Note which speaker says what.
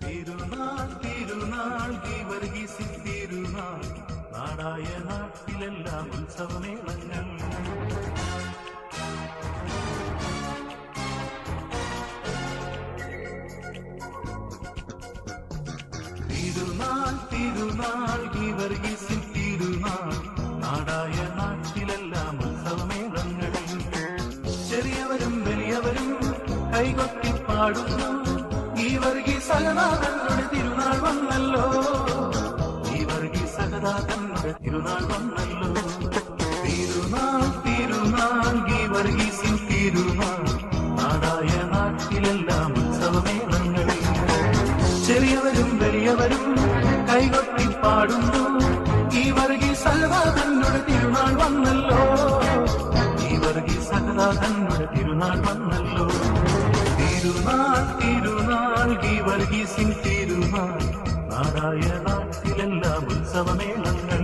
Speaker 1: തിരുനാൾ തിരുനാൾ ഗീവർഗീസിൻ തിരുനാൾ നാടായ നാട്ടിലെല്ലാം ഉത്സവമേളങ്ങൾ. തിരുനാൾ തിരുനാൾ ഗീവർഗീസിൻ തിരുനാൾ നാടായ നാട്ടിലെല്ലാം ഉത്സവമേളങ്ങൾ. ചെറിയവരും വലിയവരും കൈകൊട്ടി പാടുന്നു, ഗീവർഗീസ് സഹദാതങ്ങളുടെ തിരുനാൾ വന്നല്ലോ, ഗീവർഗീസ് സഹദാതങ്ങളുടെ തിരുനാൾ വന്നല്ലോ. തിരുനാൾ തിരുനാൾ ഗീവർഗീസിൻ തിരുനാൾ നാടായ നാട്ടിലെല്ലാം ഉത്സവമേളങ്ങൾ. ചെറിയവരും വലിയവരും കൈകൊട്ടി പാടുന്നു, ഗീവർഗീസ് സഹദാതങ്ങളുടെ തിരുനാൾ വന്നല്ലോ, ഗീവർഗീസ് സഹദാതങ്ങളുടെ തിരുനാൾ വന്നല്ലോ. തിരുനാൾ തിരുനാൾ ഗീവർഗീസിൻ തിരുനാൾ നാടായ നാട്ടിലെല്ലാം ഉത്സവമേളങ്ങൾ.